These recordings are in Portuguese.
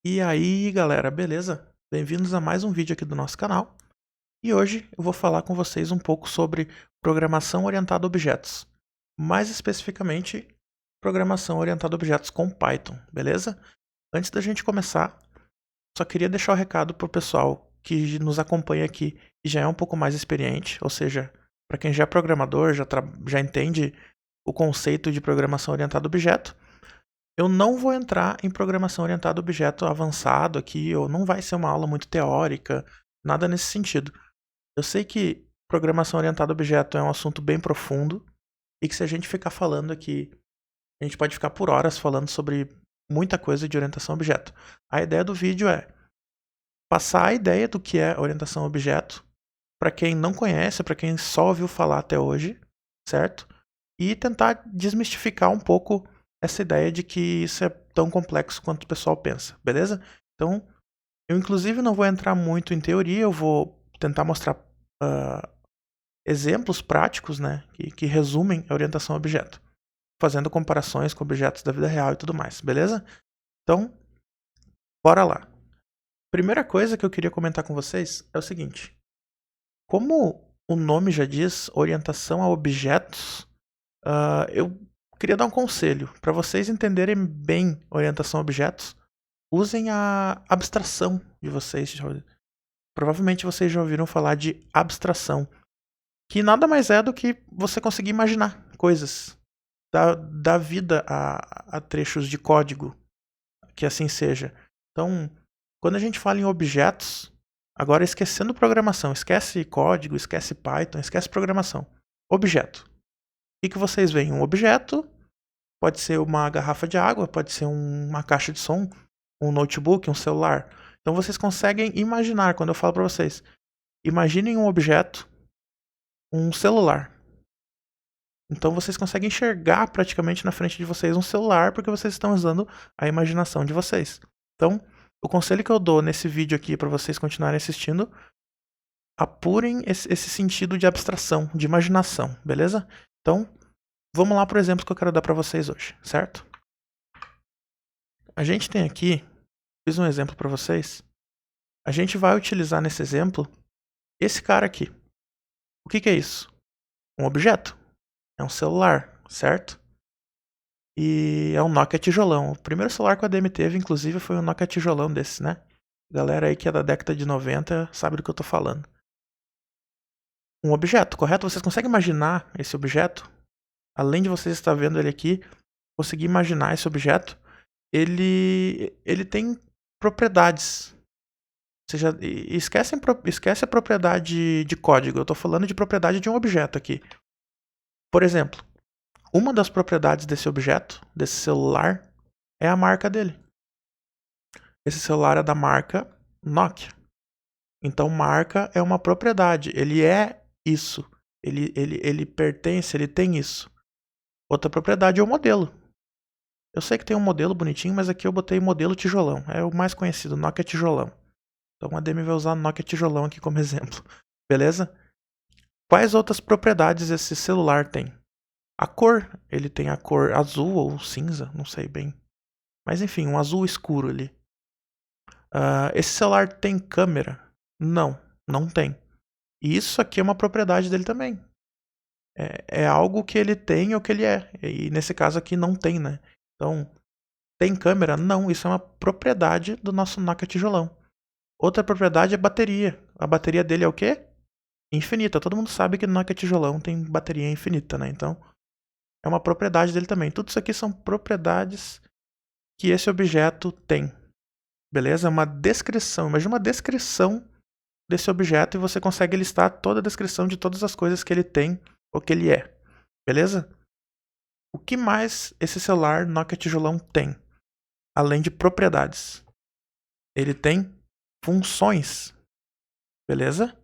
E aí, galera, beleza? Bem-vindos a mais um vídeo aqui do nosso canal. E hoje eu vou falar com vocês um pouco sobre programação orientada a objetos. Mais especificamente, programação orientada a objetos com Python, beleza? Antes da gente começar, só queria deixar o recado para o pessoal que nos acompanha aqui e já é um pouco mais experiente, ou seja, para quem já é programador, já entende o conceito de programação orientada a objeto. Eu não vou entrar em programação orientada a objeto avançado aqui, ou não vai ser uma aula muito teórica, nada nesse sentido. Eu sei que programação orientada a objeto é um assunto bem profundo e que se a gente ficar falando aqui, a gente pode ficar por horas falando sobre muita coisa de orientação a objeto. A ideia do vídeo é passar a ideia do que é orientação a objeto para quem não conhece, para quem só ouviu falar até hoje, certo? E tentar desmistificar um pouco essa ideia de que isso é tão complexo quanto o pessoal pensa, beleza? Então, eu inclusive não vou entrar muito em teoria, eu vou tentar mostrar exemplos práticos, né, que resumem a orientação a objeto, fazendo comparações com objetos da vida real e tudo mais, beleza? Então, bora lá. Primeira coisa que eu queria comentar com vocês é o seguinte: como o nome já diz, orientação a objetos, eu queria dar um conselho. Para vocês entenderem bem orientação a objetos, usem a abstração de vocês. Provavelmente vocês já ouviram falar de abstração, que nada mais é do que você conseguir imaginar coisas, dar vida a trechos de código, que assim seja. Então, quando a gente fala em objetos, agora esquecendo programação, esquece código, esquece Python, esquece programação. Objeto. O que vocês veem? Um objeto pode ser uma garrafa de água, pode ser uma caixa de som, um notebook, um celular. Então vocês conseguem imaginar, quando eu falo para vocês, imaginem um objeto, um celular. Então vocês conseguem enxergar praticamente na frente de vocês um celular porque vocês estão usando a imaginação de vocês. Então, o conselho que eu dou nesse vídeo aqui para vocês continuarem assistindo, apurem esse sentido de abstração, de imaginação, beleza? Então, vamos lá para o exemplo que eu quero dar para vocês hoje, certo? A gente tem aqui, fiz um exemplo para vocês. A gente vai utilizar nesse exemplo esse cara aqui. O que é isso? Um objeto. É um celular, certo? E é um Nokia tijolão. O primeiro celular que o ADM teve, inclusive, foi um Nokia tijolão desse, né? Galera aí que é da década de 90 sabe do que eu tô falando. Um objeto, correto? Vocês conseguem imaginar esse objeto? Além de vocês estar vendo ele aqui, conseguir imaginar esse objeto, ele tem propriedades. Ou seja, esquece a propriedade de código. Eu estou falando de propriedade de um objeto aqui. Por exemplo, uma das propriedades desse objeto, desse celular, é a marca dele. Esse celular é da marca Nokia. Então, marca é uma propriedade. Ele é isso. Ele pertence, ele tem isso. Outra propriedade é o modelo. Eu sei que tem um modelo bonitinho, mas aqui eu botei modelo tijolão. É o mais conhecido, Nokia tijolão. Então, a ADM vai usar Nokia tijolão aqui como exemplo. Beleza? Quais outras propriedades esse celular tem? A cor, ele tem a cor azul ou cinza, não sei bem. Mas enfim, um azul escuro ali. Esse celular tem câmera? Não, não tem. E isso aqui é uma propriedade dele também. É algo que ele tem ou que ele é. E nesse caso aqui não tem, né? Então, tem câmera? Não, isso é uma propriedade do nosso Nokia tijolão. Outra propriedade é bateria. A bateria dele é o quê? Infinita. Todo mundo sabe que no Nokia tijolão tem bateria infinita, né? Então, é uma propriedade dele também. Tudo isso aqui são propriedades que esse objeto tem. Beleza? É uma descrição. Imagina uma descrição desse objeto e você consegue listar toda a descrição de todas as coisas que ele tem ou que ele é. Beleza? O que mais esse celular Nokia tijolão tem? Além de propriedades. Ele tem funções. Beleza?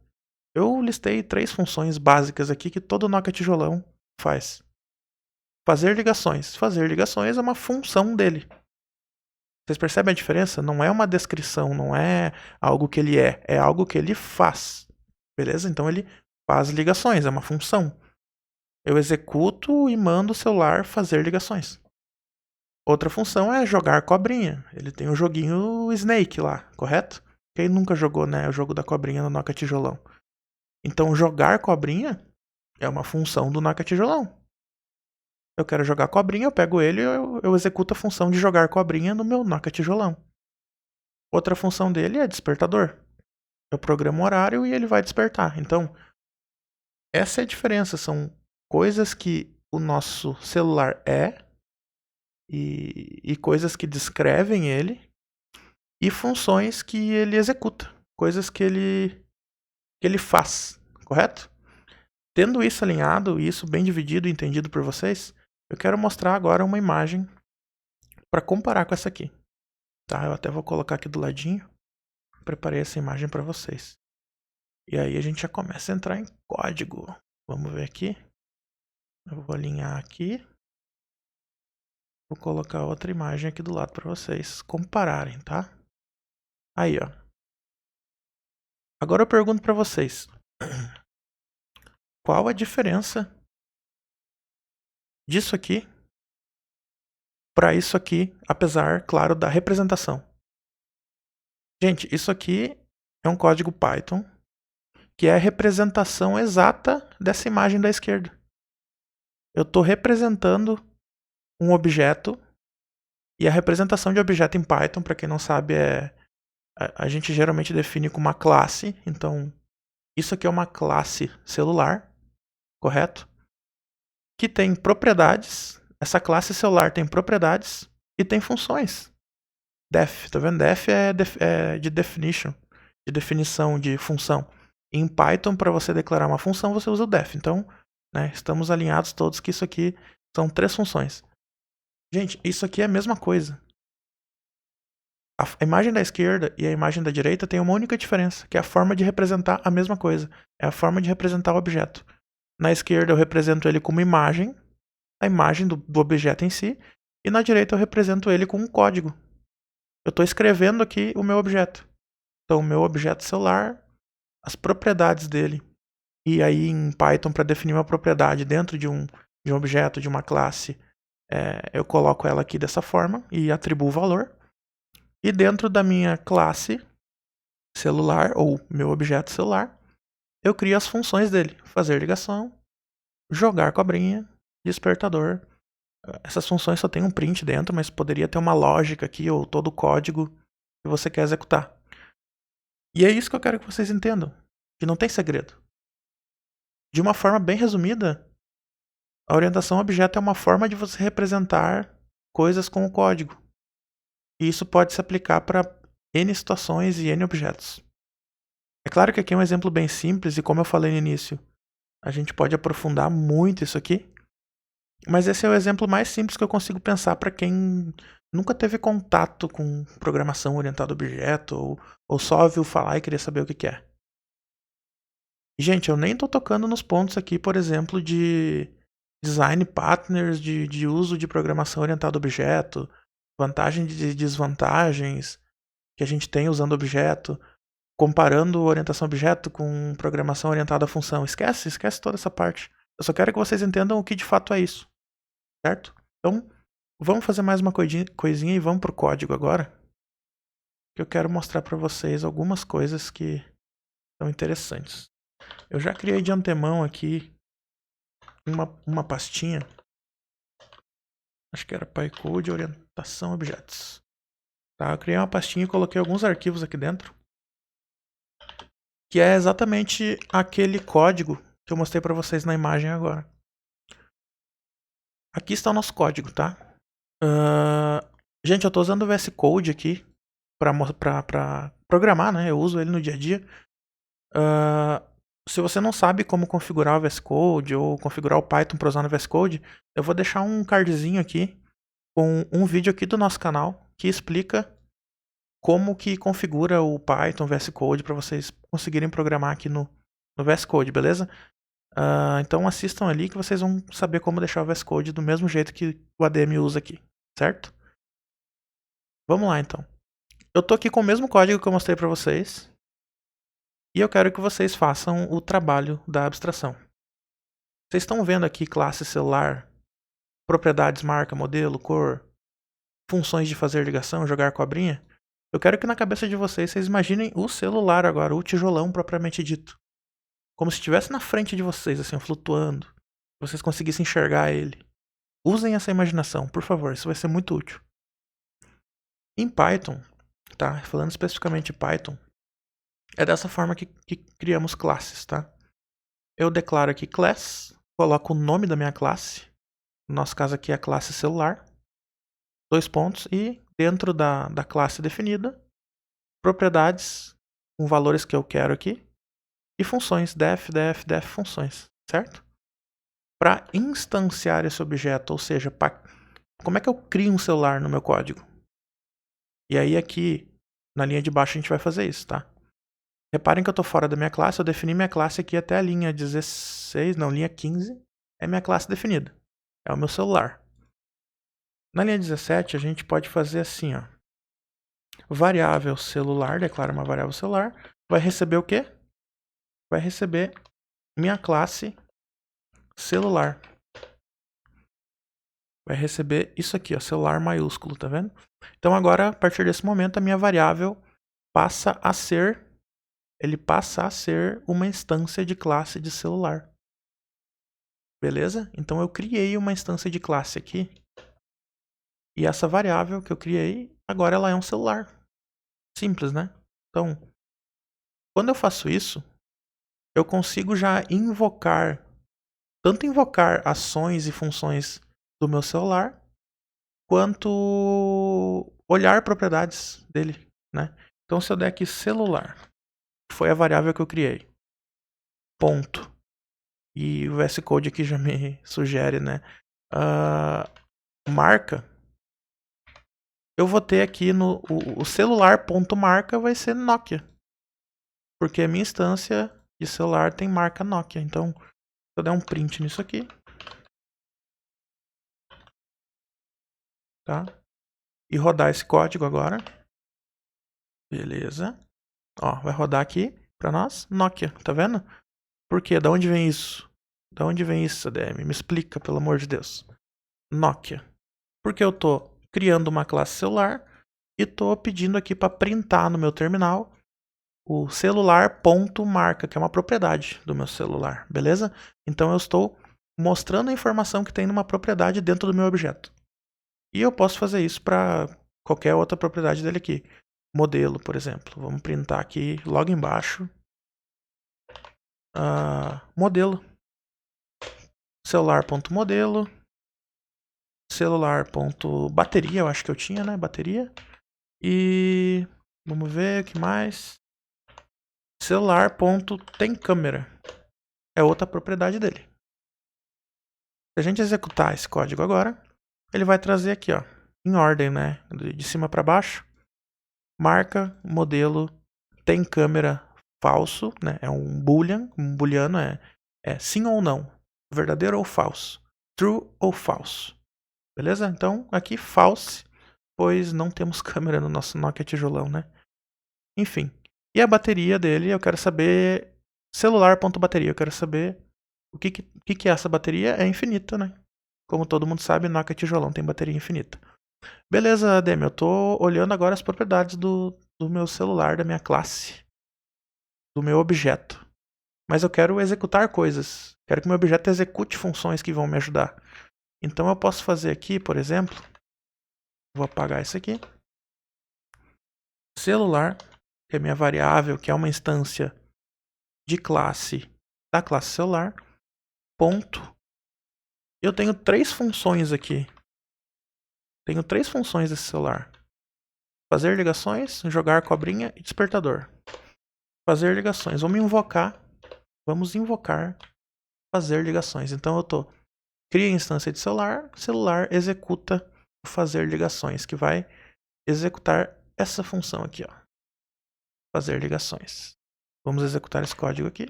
Eu listei 3 funções básicas aqui que todo Nokia tijolão faz. Fazer ligações. Fazer ligações é uma função dele. Vocês percebem a diferença? Não é uma descrição, não é algo que ele é algo que ele faz. Beleza? Então ele faz ligações, é uma função. Eu executo e mando o celular fazer ligações. Outra função é jogar cobrinha. Ele tem o joguinho Snake lá, correto? Quem nunca jogou, né, o jogo da cobrinha no Noca Tijolão? Então, jogar cobrinha é uma função do Noca Tijolão. Eu quero jogar cobrinha, eu pego ele e eu executo a função de jogar cobrinha no meu Noca Tijolão. Outra função dele é despertador. Eu programo o horário e ele vai despertar. Então, essa é a diferença. São coisas que o nosso celular é e coisas que descrevem ele e funções que ele executa. Coisas que ele faz, correto? Tendo isso alinhado e isso bem dividido e entendido por vocês, eu quero mostrar agora uma imagem para comparar com essa aqui. Tá? Eu até vou colocar aqui do ladinho. Preparei essa imagem para vocês. E aí a gente já começa a entrar em código. Vamos ver aqui. Eu vou alinhar aqui. Vou colocar outra imagem aqui do lado para vocês compararem, tá? Aí, ó. Agora eu pergunto para vocês. Qual a diferença disso aqui para isso aqui, apesar, claro, da representação? Gente, isso aqui é um código Python que é a representação exata dessa imagem da esquerda. Eu estou representando um objeto e a representação de objeto em Python, para quem não sabe, a gente geralmente define como uma classe. Então, isso aqui é uma classe celular, correto? Que tem propriedades. Essa classe celular tem propriedades e tem funções. Def, tá vendo? Def é de definition, de definição de função. Em Python, para você declarar uma função, você usa o def. Então, né, estamos alinhados todos que isso aqui são 3 funções. Gente, isso aqui é a mesma coisa. A imagem da esquerda e a imagem da direita tem uma única diferença, que é a forma de representar a mesma coisa. É a forma de representar o objeto. Na esquerda eu represento ele como imagem, a imagem do objeto em si, e na direita eu represento ele com um código. Eu estou escrevendo aqui o meu objeto. Então, o meu objeto celular, as propriedades dele. E aí em Python, para definir uma propriedade dentro de um objeto, de uma classe, eu coloco ela aqui dessa forma e atribuo o valor. E dentro da minha classe celular, ou meu objeto celular, eu crio as funções dele. Fazer ligação, jogar cobrinha, despertador. Essas funções só tem um print dentro, mas poderia ter uma lógica aqui, ou todo o código que você quer executar. E é isso que eu quero que vocês entendam, que não tem segredo. De uma forma bem resumida, a orientação a objeto é uma forma de você representar coisas com o código. E isso pode se aplicar para N situações e N objetos. É claro que aqui é um exemplo bem simples e como eu falei no início, a gente pode aprofundar muito isso aqui. Mas esse é o exemplo mais simples que eu consigo pensar para quem nunca teve contato com programação orientada a objeto ou só ouviu falar e queria saber o que é. E, gente, eu nem estou tocando nos pontos aqui, por exemplo, de design partners, de uso de programação orientada a objeto, vantagens e desvantagens que a gente tem usando objeto, comparando orientação a objeto com programação orientada a função. Esquece toda essa parte. Eu só quero que vocês entendam o que de fato é isso, certo? Então, vamos fazer mais uma coisinha e vamos pro código agora. Que eu quero mostrar para vocês algumas coisas que são interessantes. Eu já criei de antemão aqui uma pastinha. Acho que era PyCode orientação a objetos. Tá, eu criei uma pastinha e coloquei alguns arquivos aqui dentro. Que é exatamente aquele código que eu mostrei para vocês na imagem agora. Aqui está o nosso código, tá? Gente, eu estou usando o VS Code aqui para programar, né? Eu uso ele no dia a dia. Se você não sabe como configurar o VS Code ou configurar o Python para usar no VS Code, eu vou deixar um cardzinho aqui com um vídeo aqui do nosso canal que explica como que configura o Python VS Code para vocês conseguirem programar aqui no VS Code, beleza? Então assistam ali que vocês vão saber como deixar o VS Code do mesmo jeito que o ADM usa aqui, certo? Vamos lá então. Eu tô aqui com o mesmo código que eu mostrei para vocês e eu quero que vocês façam o trabalho da abstração. Vocês estão vendo aqui classe celular, propriedades, marca, modelo, cor, funções de fazer ligação, jogar cobrinha, eu quero que na cabeça de vocês imaginem o celular agora, o tijolão propriamente dito. Como se estivesse na frente de vocês, assim, flutuando. Vocês conseguissem enxergar ele. Usem essa imaginação, por favor, isso vai ser muito útil. Em Python, tá? Falando especificamente de Python, é dessa forma que criamos classes, tá? Eu declaro aqui class, coloco o nome da minha classe, no nosso caso aqui é a classe celular, 2 pontos, e dentro da classe definida, propriedades com valores que eu quero aqui, e funções, def, funções, certo? Para instanciar esse objeto, ou seja, como é que eu crio um celular no meu código? E aí aqui, na linha de baixo, a gente vai fazer isso, tá? Reparem que eu estou fora da minha classe, eu defini minha classe aqui até a linha 16, não, linha 15, é minha classe definida. É o meu celular. Na linha 17, a gente pode fazer assim, ó. Variável celular, declara uma variável celular, vai receber o quê? Vai receber minha classe celular. Vai receber isso aqui, ó, celular maiúsculo, tá vendo? Então agora, a partir desse momento, a minha variável passa a ser uma instância de classe de celular. Beleza? Então eu criei uma instância de classe aqui. E essa variável que eu criei, agora ela é um celular. Simples, né? Então, quando eu faço isso, eu consigo já tanto invocar ações e funções do meu celular, quanto olhar propriedades dele, né? Então, se eu der aqui celular, foi a variável que eu criei, ponto. E o VS Code aqui já me sugere, né? Marca. Eu vou ter aqui o celular.marca vai ser Nokia. Porque a minha instância de celular tem marca Nokia. Então, se eu der um print nisso aqui, tá? E rodar esse código agora. Beleza. Ó, vai rodar aqui pra nós, Nokia, tá vendo? Por quê? Da onde vem isso? Da onde vem isso, ADM? Me explica, pelo amor de Deus. Nokia. Porque eu tô criando uma classe celular e tô pedindo aqui para printar no meu terminal o celular.marca, que é uma propriedade do meu celular, beleza? Então eu estou mostrando a informação que tem numa propriedade dentro do meu objeto. E eu posso fazer isso para qualquer outra propriedade dele aqui. Modelo, por exemplo. Vamos printar aqui logo embaixo. Modelo. Celular.modelo. Celular.bateria, eu acho que eu tinha, né? Bateria. E vamos ver o que mais. Celular.temcâmera. É outra propriedade dele. Se a gente executar esse código agora, ele vai trazer aqui, ó, em ordem, né? De cima para baixo. Marca, modelo, tem câmera falso, né? É um boolean. Um booleano é sim ou não. Verdadeiro ou falso. True ou falso. Beleza? Então, aqui false, pois não temos câmera no nosso Nokia tijolão, né? Enfim. E a bateria dele, eu quero saber celular.bateria. Eu quero saber o que é essa bateria. É infinita, né? Como todo mundo sabe, Nokia tijolão tem bateria infinita. Beleza, Demi, eu tô olhando agora as propriedades do meu celular, da minha classe, do meu objeto. Mas eu quero executar coisas. Quero que meu objeto execute funções que vão me ajudar. Então eu posso fazer aqui, por exemplo, vou apagar isso aqui. Celular, que é minha variável, que é uma instância de classe da classe celular, ponto. Eu tenho 3 funções aqui. Tenho 3 funções desse celular. Fazer ligações, jogar cobrinha e despertador. Fazer ligações. Vamos invocar fazer ligações. Então eu cria a instância de celular executa o fazer ligações, que vai executar essa função aqui, ó. Fazer ligações. Vamos executar esse código aqui.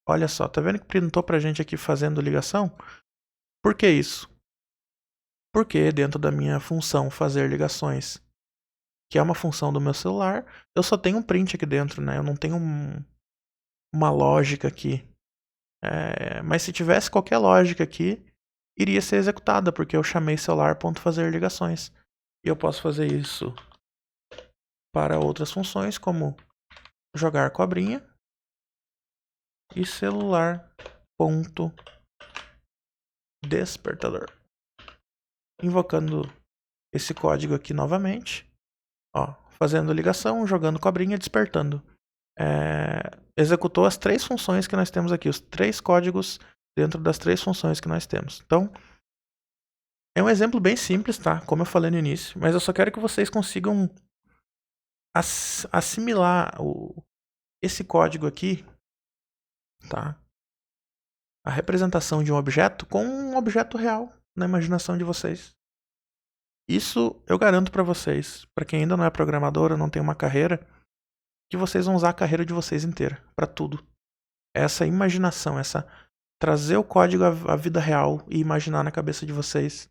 Olha só, tá vendo que printou pra gente aqui fazendo ligação? Por que isso? Porque dentro da minha função fazer ligações, que é uma função do meu celular, eu só tenho um print aqui dentro, né? Eu não tenho uma lógica aqui. Mas se tivesse qualquer lógica aqui, iria ser executada, porque eu chamei celular.fazer ligações. E eu posso fazer isso para outras funções, como jogar cobrinha e celular.despertador. Invocando esse código aqui novamente, ó, fazendo ligação, jogando cobrinha, despertando. Executou as 3 funções que nós temos aqui, os 3 códigos dentro das 3 funções que nós temos. Então, é um exemplo bem simples, tá? Como eu falei no início, mas eu só quero que vocês consigam assimilar esse código aqui, tá? A representação de um objeto com um objeto real na imaginação de vocês. Isso eu garanto para vocês, para quem ainda não é programador ou não tem uma carreira, que vocês vão usar a carreira de vocês inteira, para tudo. Essa imaginação, trazer o código à vida real e imaginar na cabeça de vocês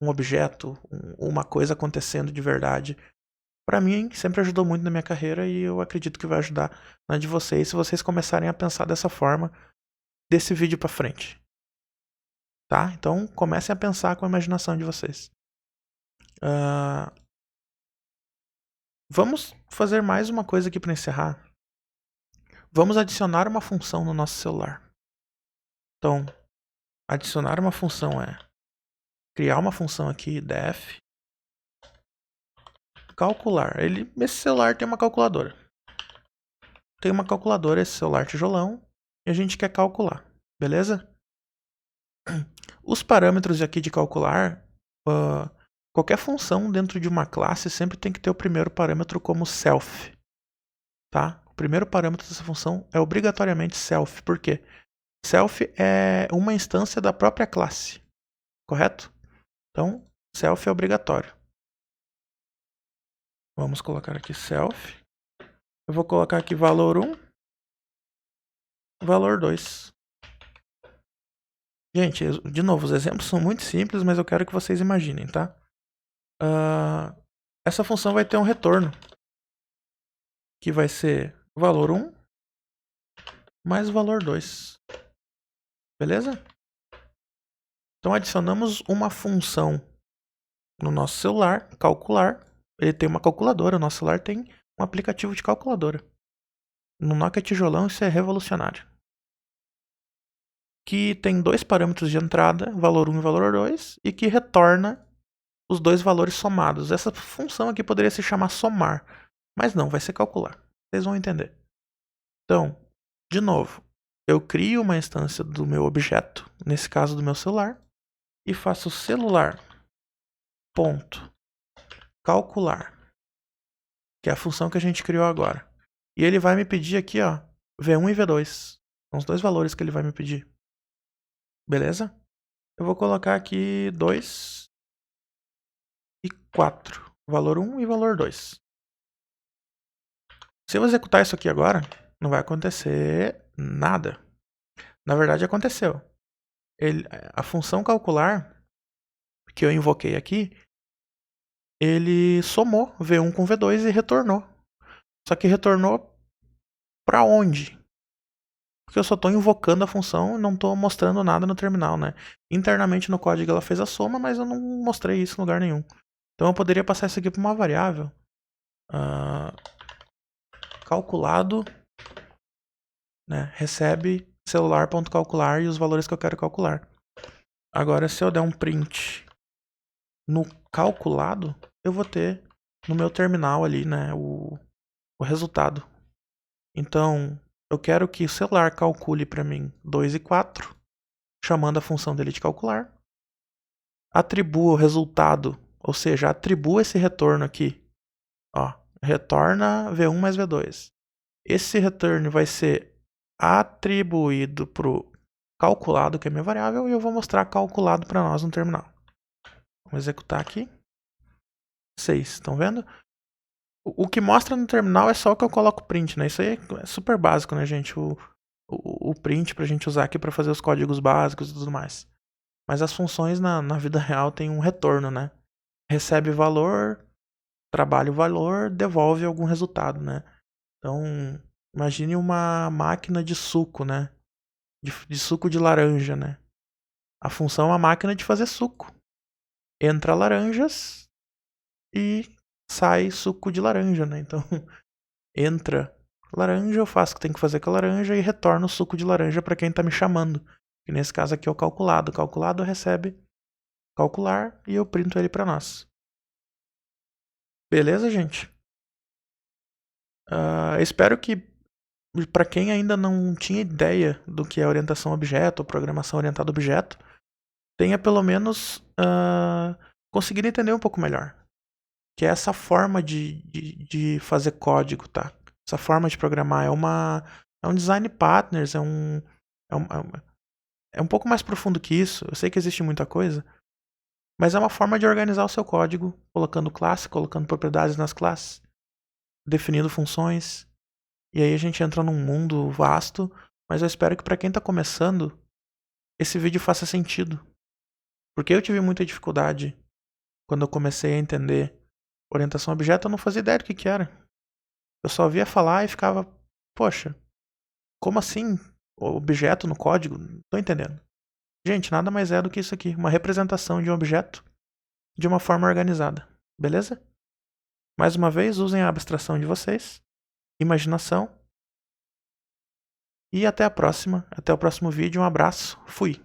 um objeto, uma coisa acontecendo de verdade. Para mim, sempre ajudou muito na minha carreira e eu acredito que vai ajudar na de vocês se vocês começarem a pensar dessa forma desse vídeo para frente. Tá? Então, comecem a pensar com a imaginação de vocês. Vamos fazer mais uma coisa aqui para encerrar. Vamos adicionar uma função no nosso celular. Então, adicionar uma função é criar uma função aqui, def, calcular. Esse celular tem uma calculadora. Tem uma calculadora, esse celular tijolão, e a gente quer calcular, beleza? Os parâmetros aqui de calcular, qualquer função dentro de uma classe sempre tem que ter o primeiro parâmetro como self, tá? O primeiro parâmetro dessa função é obrigatoriamente self, por quê? Self é uma instância da própria classe, correto? Então, self é obrigatório. Vamos colocar aqui self. Eu vou colocar aqui valor 1, valor 2. Gente, de novo, os exemplos são muito simples, mas eu quero que vocês imaginem, tá? Essa função vai ter um retorno, que vai ser valor 1 mais valor 2. Beleza? Então, adicionamos uma função no nosso celular, calcular. Ele tem uma calculadora, o nosso celular tem um aplicativo de calculadora. No Nokia tijolão isso é revolucionário. Que tem 2 parâmetros de entrada, valor 1 e valor 2, e que retorna os 2 valores somados. Essa função aqui poderia se chamar somar, mas não, vai ser calcular. Vocês vão entender. Então, de novo, eu crio uma instância do meu objeto, nesse caso do meu celular, e faço celular.calcular, que é a função que a gente criou agora. E ele vai me pedir aqui, ó, V1 e V2. São os 2 valores que ele vai me pedir. Beleza? Eu vou colocar aqui 2 e 4. Valor 1 e valor 2. Se eu executar isso aqui agora, não vai acontecer nada. Na verdade, aconteceu. A função calcular que eu invoquei aqui, ele somou V1 com V2 e retornou. Só que retornou para onde? Porque eu só estou invocando a função e não estou mostrando nada no terminal, né? Internamente no código ela fez a soma, mas eu não mostrei isso em lugar nenhum. Então eu poderia passar isso aqui para uma variável. Calculado, né? Recebe celular.calcular e os valores que eu quero calcular. Agora, se eu der um print no calculado, eu vou ter no meu terminal ali, né, o resultado. Então, eu quero que o celular calcule para mim 2 e 4, chamando a função dele de calcular. Atribua o resultado, ou seja, atribua esse retorno aqui. Ó, retorna V1 mais V2. Esse retorno vai ser atribuído para o calculado, que é minha variável, e eu vou mostrar calculado para nós no terminal. Vamos executar aqui. 6, estão vendo? O que mostra no terminal é só que eu coloco print, né? Isso aí é super básico, né, gente? O print pra gente usar aqui para fazer os códigos básicos e tudo mais. Mas as funções na vida real tem um retorno, né? Recebe valor, trabalha o valor, devolve algum resultado, né? Então, imagine uma máquina de suco, né? De suco de laranja, né? A função é uma máquina de fazer suco. Entra laranjas, e sai suco de laranja, né? Então, entra laranja, eu faço o que tem que fazer com a laranja e retorno o suco de laranja para quem está me chamando. Que nesse caso aqui é o calculado. O calculado recebe calcular e eu printo ele para nós. Beleza, gente? Espero que para quem ainda não tinha ideia do que é orientação a objeto ou programação orientada a objeto, tenha pelo menos conseguido entender um pouco melhor. Que é essa forma de fazer código, tá? Essa forma de programar é um design partners, é um, é um pouco mais profundo que isso. Eu sei que existe muita coisa, mas é uma forma de organizar o seu código, colocando classe, colocando propriedades nas classes, definindo funções. E aí a gente entra num mundo vasto, mas eu espero que para quem está começando, esse vídeo faça sentido. Porque eu tive muita dificuldade quando eu comecei a entender orientação a objeto, eu não fazia ideia do que era. Eu só via falar e ficava, poxa, como assim? Objeto no código? Não tô entendendo. Gente, nada mais é do que isso aqui, uma representação de um objeto de uma forma organizada. Beleza? Mais uma vez, usem a abstração de vocês, imaginação. E até a próxima. Até o próximo vídeo. Um abraço. Fui.